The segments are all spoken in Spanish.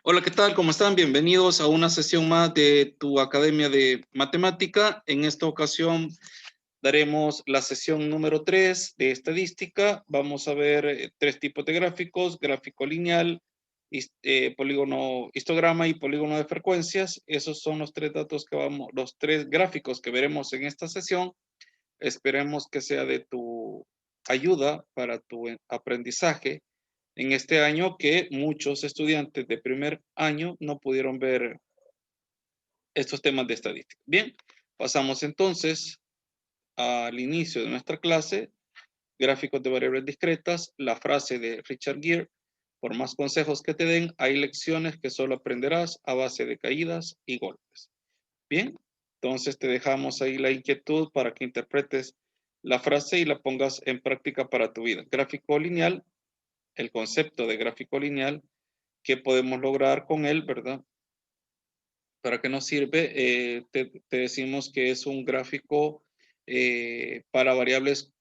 Hola, ¿qué tal? ¿Cómo están? Bienvenidos a una sesión más de tu Academia de Matemática. En esta ocasión daremos la sesión número 3 de estadística. Vamos a ver tres tipos de gráficos: gráfico lineal, polígono histograma y polígono de frecuencias. Esos son los los tres gráficos que veremos en esta sesión. Esperemos que sea de tu ayuda para tu aprendizaje en este año, que muchos estudiantes de primer año no pudieron ver estos temas de estadística. Bien, pasamos entonces al inicio de nuestra clase: gráficos de variables discretas, la frase de Richard Gere: por más consejos que te den, hay lecciones que solo aprenderás a base de caídas y golpes. Bien, entonces te dejamos ahí la inquietud para que interpretes la frase y la pongas en práctica para tu vida. Gráfico lineal, el concepto de gráfico lineal, ¿qué podemos lograr con él, verdad? ¿Para qué nos sirve? Te decimos que es un gráfico para variables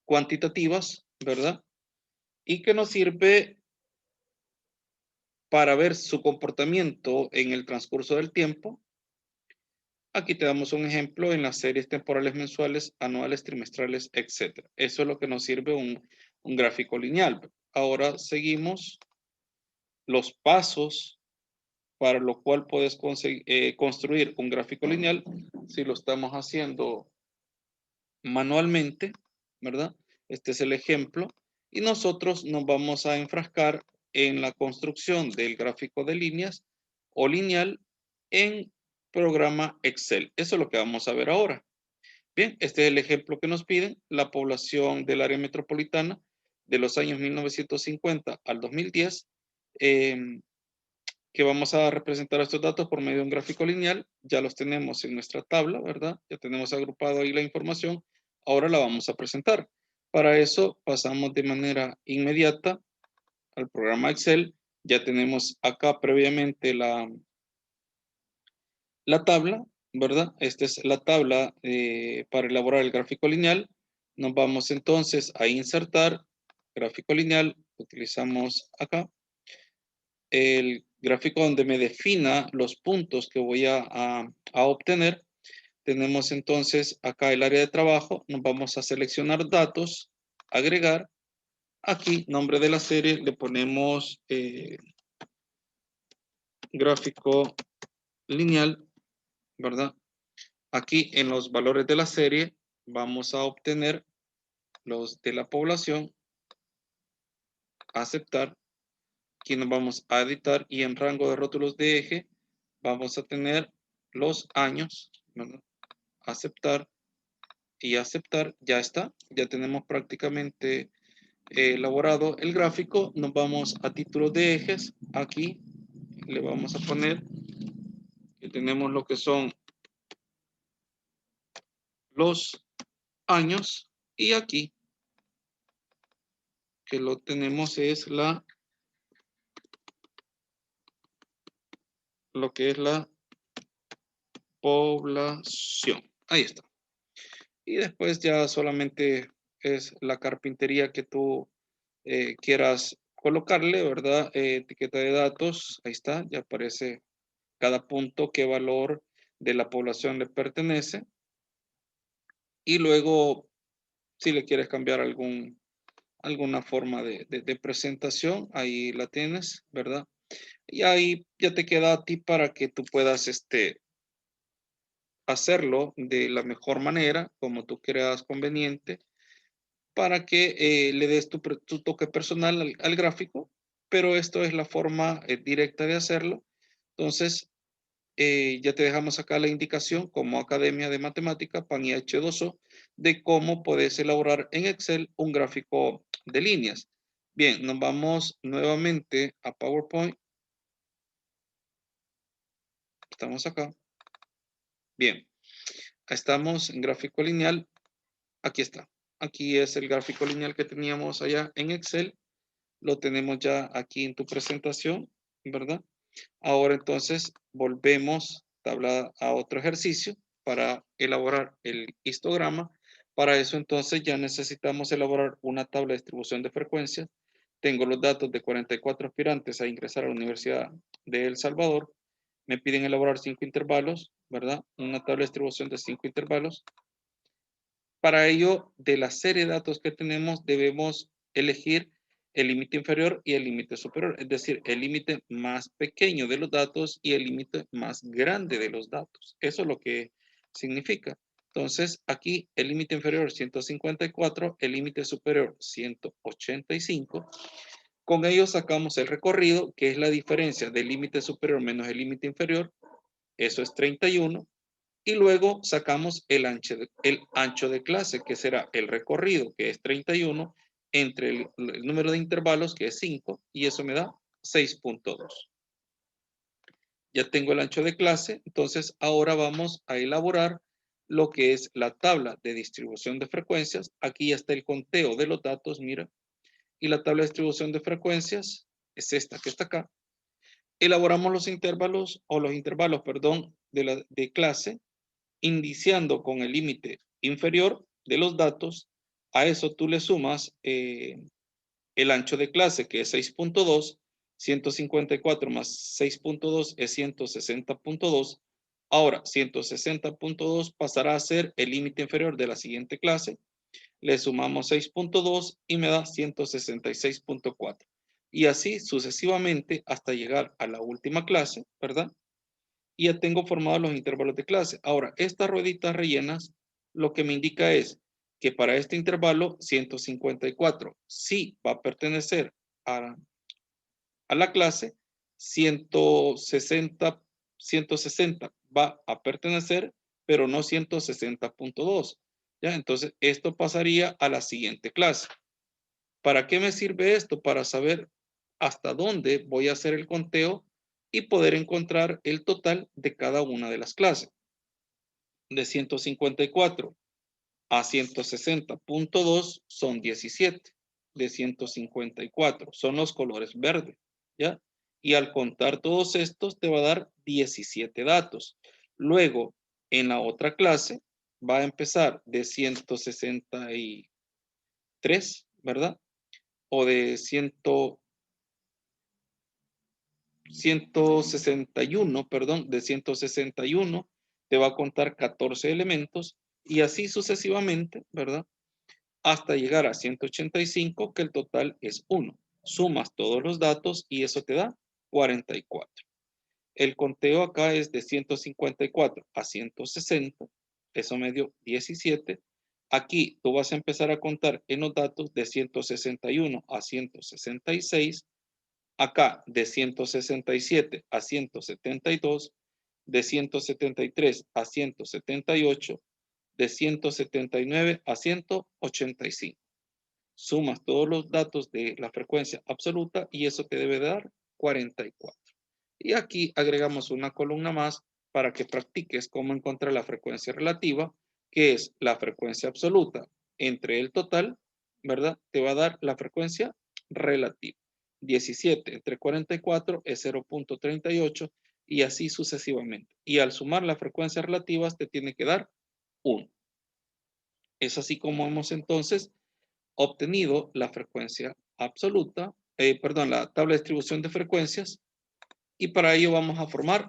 cuantitativas, ¿verdad? Y que nos sirve para ver su comportamiento en el transcurso del tiempo. Aquí te damos un ejemplo en las series temporales mensuales, anuales, trimestrales, etc. Eso es lo que nos sirve un gráfico lineal. Ahora seguimos los pasos para lo cual puedes construir un gráfico lineal si lo estamos haciendo manualmente, ¿verdad? Este es el ejemplo. Y nosotros nos vamos a enfrascar en la construcción del gráfico de líneas o lineal en programa Excel. Eso es lo que vamos a ver ahora. Bien, este es el ejemplo que nos piden. La población del área metropolitana de los años 1950 al 2010, que vamos a representar estos datos por medio de un gráfico lineal. Ya los tenemos en nuestra tabla, ¿verdad? Ya tenemos agrupado ahí la información. Ahora la vamos a presentar. Para eso pasamos de manera inmediata al programa Excel. Ya tenemos acá previamente la tabla, ¿verdad? Esta es la tabla para elaborar el gráfico lineal. Nos vamos entonces a insertar gráfico lineal. Utilizamos acá el gráfico donde me defina los puntos que voy a obtener. Tenemos entonces acá el área de trabajo. Nos vamos a seleccionar datos, agregar. Aquí, nombre de la serie, le ponemos gráfico lineal, ¿verdad? Aquí en los valores de la serie vamos a obtener los de la población, aceptar. Aquí nos vamos a editar y en rango de rótulos de eje vamos a tener los años, ¿verdad? Aceptar y aceptar. Ya está, ya tenemos prácticamente elaborado el gráfico. Nos vamos a títulos de ejes. Aquí le vamos a poner que tenemos lo que son los años, y aquí que lo tenemos es lo que es la población. Ahí está. Y después ya solamente es la carpintería que tú quieras colocarle, ¿verdad? Etiqueta de datos, ahí está, ya aparece cada punto, qué valor de la población le pertenece. Y luego, si le quieres cambiar alguna forma de presentación, ahí la tienes, ¿verdad? Y ahí ya te queda a ti para que tú puedas hacerlo de la mejor manera, como tú creas conveniente, para que le des tu toque personal al gráfico, pero esto es la forma directa de hacerlo. Entonces, ya te dejamos acá la indicación como Academia de Matemática, PAN y H2O, de cómo puedes elaborar en Excel un gráfico de líneas. Bien, nos vamos nuevamente a PowerPoint. Estamos acá. Bien, estamos en gráfico lineal. Aquí está. Aquí es el gráfico lineal que teníamos allá en Excel. Lo tenemos ya aquí en tu presentación, ¿verdad? Ahora entonces volvemos tabla a otro ejercicio para elaborar el histograma. Para eso entonces ya necesitamos elaborar una tabla de distribución de frecuencias tengo los datos de 44 aspirantes a ingresar a la Universidad de El Salvador. Me piden elaborar 5 intervalos, ¿verdad? Una tabla de distribución de 5 intervalos. Para ello, de la serie de datos que tenemos, debemos elegir el límite inferior y el límite superior, es decir, el límite más pequeño de los datos y el límite más grande de los datos. Eso es lo que significa. Entonces, aquí el límite inferior 154, el límite superior 185. Con ello sacamos el recorrido, que es la diferencia del límite superior menos el límite inferior. Eso es 31. Y luego sacamos el ancho de clase, que será el recorrido, que es 31, entre el número de intervalos, que es 5, y eso me da 6.2. Ya tengo el ancho de clase, entonces ahora vamos a elaborar lo que es la tabla de distribución de frecuencias. Aquí ya está el conteo de los datos, mira. Y la tabla de distribución de frecuencias es esta que está acá. Elaboramos los intervalos, perdón, de clase, iniciando con el límite inferior de los datos. A eso tú le sumas el ancho de clase, que es 6.2, 154 más 6.2 es 160.2. Ahora, 160.2 pasará a ser el límite inferior de la siguiente clase. Le sumamos 6.2 y me da 166.4. Y así sucesivamente hasta llegar a la última clase, ¿verdad? Y ya tengo formados los intervalos de clase. Ahora, estas rueditas rellenas lo que me indica es que para este intervalo 154 sí va a pertenecer a la clase, 160 va a pertenecer, pero no 160.2. ¿Ya? Entonces, esto pasaría a la siguiente clase. ¿Para qué me sirve esto? Para saber hasta dónde voy a hacer el conteo y poder encontrar el total de cada una de las clases. De 154 a 160.2 son 17. De 154 son los colores verdes, ¿ya? Y al contar todos estos te va a dar 17 datos. Luego, en la otra clase, va a empezar de 163, ¿verdad? O de 161, perdón, de 161, te va a contar 14 elementos y así sucesivamente, ¿verdad? Hasta llegar a 185, que el total es 1. Sumas todos los datos y eso te da 44. El conteo acá es de 154 a 160, eso me dio 17. Aquí tú vas a empezar a contar en los datos de 161 a 166. Acá de 167 a 172, de 173 a 178, de 179 a 185. Sumas todos los datos de la frecuencia absoluta y eso te debe dar 44. Y aquí agregamos una columna más para que practiques cómo encontrar la frecuencia relativa, que es la frecuencia absoluta entre el total, ¿verdad? Te va a dar la frecuencia relativa. 17 entre 44 es 0.38 y así sucesivamente. Y al sumar las frecuencias relativas te tiene que dar 1. Es así como hemos entonces obtenido la frecuencia absoluta, la tabla de distribución de frecuencias, y para ello vamos a formar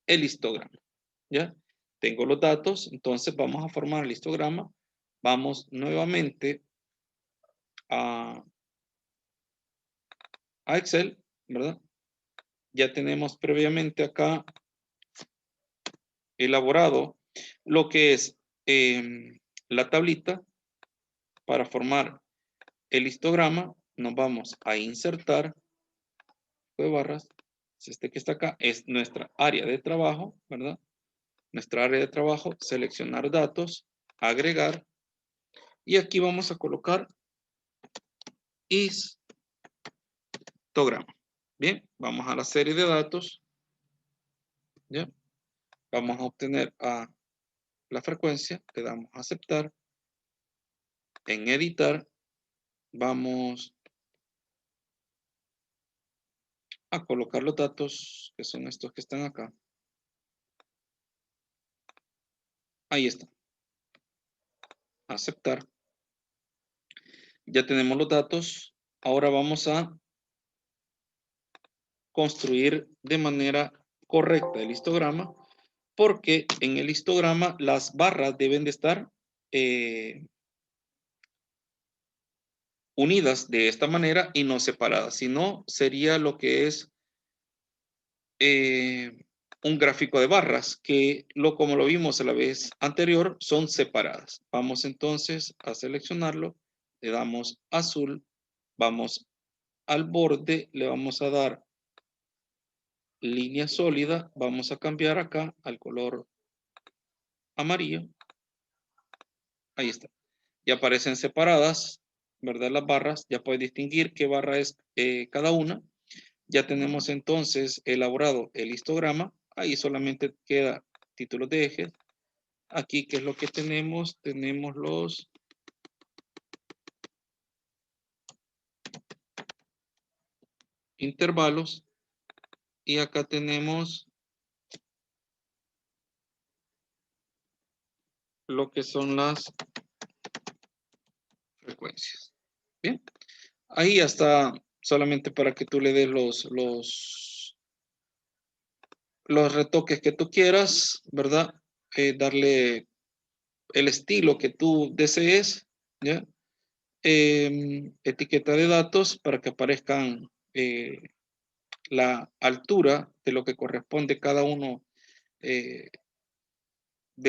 el histograma. ¿Ya? Tengo los datos, entonces vamos a formar el histograma. Vamos nuevamente a Excel, ¿verdad? Ya tenemos previamente acá elaborado lo que es la tablita para formar el histograma. Nos vamos a insertar de barras. Este que está acá es nuestra área de trabajo, ¿verdad? Nuestra área de trabajo, seleccionar datos, agregar, y aquí vamos a colocar histograma. Bien, vamos a la serie de datos, ¿ya? Vamos a obtener la frecuencia, le damos a aceptar, en editar, vamos a colocar los datos, que son estos que están acá. Ahí está. Aceptar. Ya tenemos los datos. Ahora vamos a construir de manera correcta el histograma, porque en el histograma las barras deben de estar unidas de esta manera y no separadas. Si no, sería lo que es un gráfico de barras, que como lo vimos a la vez anterior, son separadas. Vamos entonces a seleccionarlo, le damos azul, vamos al borde, le vamos a dar línea sólida, vamos a cambiar acá al color amarillo. Ahí está. Ya aparecen separadas, ¿verdad? Las barras, ya puedes distinguir qué barra es cada una. Ya tenemos entonces elaborado el histograma. Ahí solamente queda títulos de ejes. Aquí, ¿qué es lo que tenemos? Tenemos los intervalos. Y acá tenemos lo que son las frecuencias. Bien. Ahí ya está, solamente para que tú le des los retoques que tú quieras, ¿verdad? Darle el estilo que tú desees, ¿ya? Etiqueta de datos para que aparezcan la altura de lo que corresponde cada uno de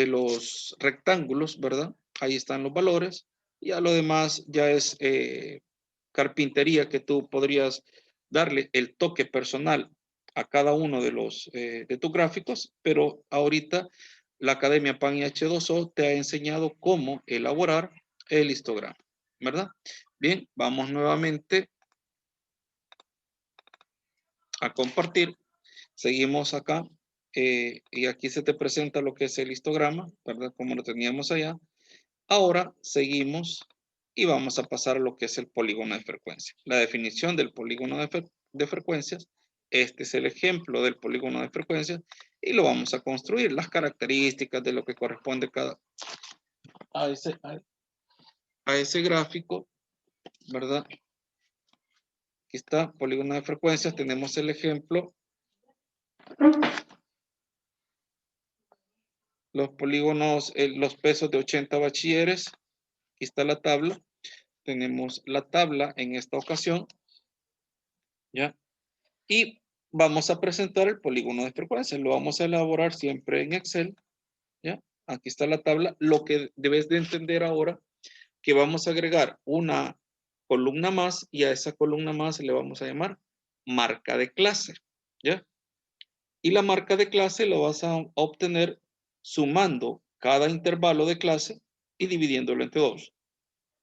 los rectángulos, ¿verdad? Ahí están los valores. Y a lo demás ya es carpintería que tú podrías darle el toque personal a cada uno de tus gráficos, pero ahorita la Academia PAN y H2O te ha enseñado cómo elaborar el histograma, ¿verdad? Bien, vamos nuevamente a compartir. Seguimos acá y aquí se te presenta lo que es el histograma, ¿verdad? Como lo teníamos allá. Ahora seguimos y vamos a pasar a lo que es el polígono de frecuencia. La definición del polígono de frecuencias. Este es el ejemplo del polígono de frecuencias y lo vamos a construir. Las características de lo que corresponde a ese gráfico, ¿verdad? Aquí está, polígono de frecuencias. Tenemos el ejemplo. Los polígonos, los pesos de 80 bachilleres. Aquí está la tabla. Tenemos la tabla en esta ocasión. ¿Ya? Y vamos a presentar el polígono de frecuencia. Lo vamos a elaborar siempre en Excel. ¿Ya? Aquí está la tabla. Lo que debes de entender ahora, que vamos a agregar una columna más y a esa columna más le vamos a llamar marca de clase. ¿Ya? Y la marca de clase lo vas a obtener sumando cada intervalo de clase y dividiéndolo entre 2.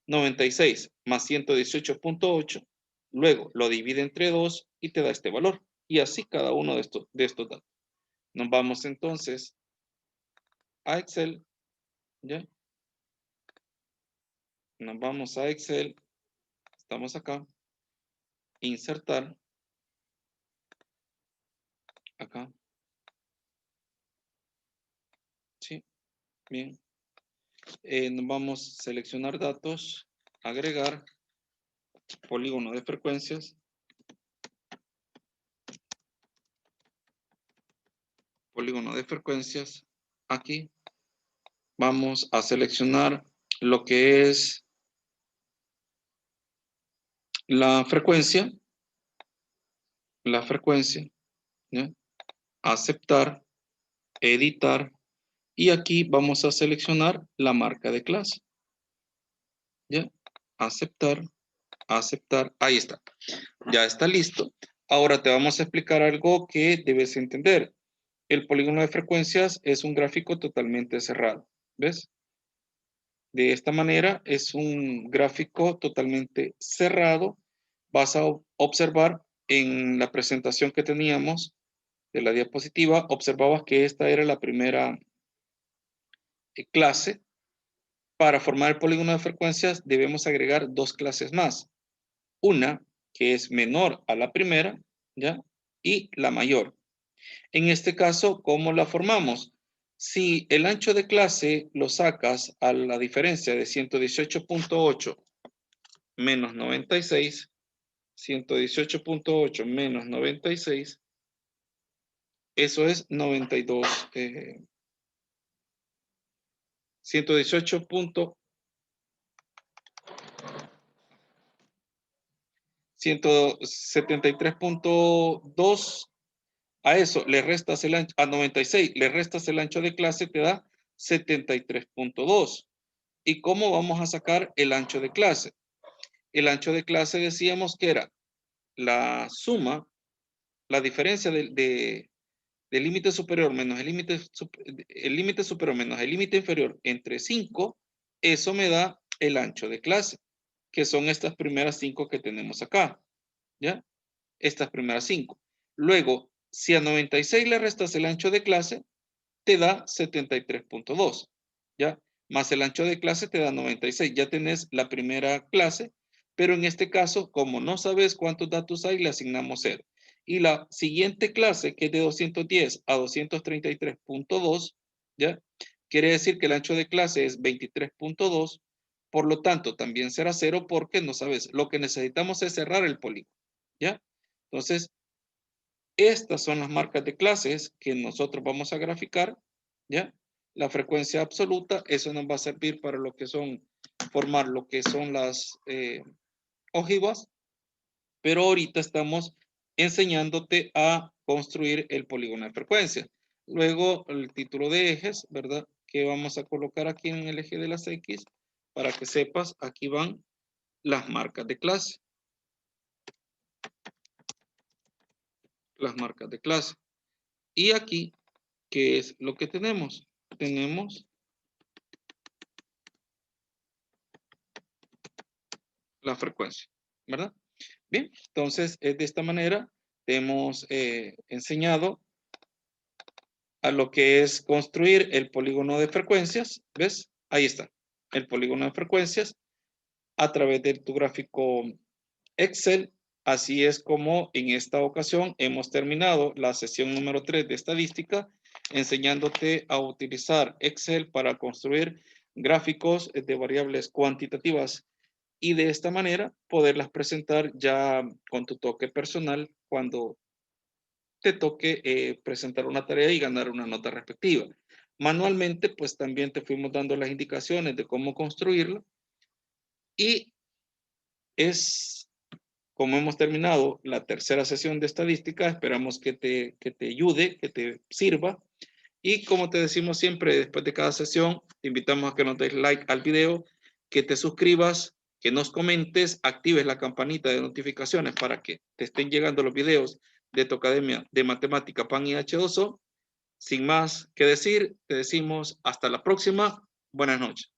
96 más 118.8, luego lo divide entre 2 y te da este valor. Y así cada uno de estos datos. Nos vamos entonces a Excel, ¿ya? Nos vamos a Excel, estamos acá, insertar, acá, ¿sí? Bien. Nos vamos a seleccionar datos, agregar, polígono de frecuencias, polígono de frecuencias, aquí. Vamos a seleccionar lo que es la frecuencia, ¿ya? Aceptar, editar, y aquí vamos a seleccionar la marca de clase. ¿Ya? Aceptar, aceptar, ahí está. Ya está listo. Ahora te vamos a explicar algo que debes entender. El polígono de frecuencias es un gráfico totalmente cerrado. ¿Ves? De esta manera es un gráfico totalmente cerrado. Vas a observar en la presentación que teníamos de la diapositiva, observabas que esta era la primera clase. Para formar el polígono de frecuencias debemos agregar dos clases más. Una que es menor a la primera, ¿ya? Y la mayor. En este caso, ¿cómo la formamos? Si el ancho de clase lo sacas a la diferencia de 118.8 menos 96, 118.8 menos 96, eso es 92. 173.2, a eso le restas el ancho, a 96 le restas el ancho de clase, te da 73.2. ¿Y cómo vamos a sacar el ancho de clase? El ancho de clase decíamos que era la suma, la diferencia del límite superior menos el límite superior menos el límite inferior entre 5, eso me da el ancho de clase, que son estas primeras 5 que tenemos acá, ¿ya? Estas primeras 5. Luego, si a 96 le restas el ancho de clase, te da 73.2, ¿ya? Más el ancho de clase te da 96. Ya tenés la primera clase, pero en este caso, como no sabes cuántos datos hay, le asignamos 0. Y la siguiente clase, que es de 210 a 233.2, ¿ya? Quiere decir que el ancho de clase es 23.2, por lo tanto, también será 0 porque no sabes. Lo que necesitamos es cerrar el polígono, ¿ya? Entonces, estas son las marcas de clases que nosotros vamos a graficar, ¿ya? La frecuencia absoluta, eso nos va a servir para lo que son, formar lo que son las ojivas, pero ahorita estamos enseñándote a construir el polígono de frecuencia. Luego, el título de ejes, ¿verdad? Que vamos a colocar aquí en el eje de las X, para que sepas, aquí van las marcas de clase. Las marcas de clase. Y aquí, ¿qué es lo que tenemos? Tenemos la frecuencia, ¿verdad? Bien, entonces de esta manera te hemos enseñado a lo que es construir el polígono de frecuencias, ¿ves? Ahí está, el polígono de frecuencias a través de tu gráfico Excel. Así es como en esta ocasión hemos terminado la sesión número 3 de estadística, enseñándote a utilizar Excel para construir gráficos de variables cuantitativas y de esta manera poderlas presentar ya con tu toque personal cuando te toque presentar una tarea y ganar una nota respectiva. Manualmente, pues también te fuimos dando las indicaciones de cómo construirlo y es como hemos terminado la tercera sesión de estadística. Esperamos que te ayude, que te sirva. Y como te decimos siempre, después de cada sesión, te invitamos a que nos des like al video, que te suscribas, que nos comentes, actives la campanita de notificaciones para que te estén llegando los videos de tu academia de matemática PAN y H2O. Sin más que decir, te decimos hasta la próxima. Buenas noches.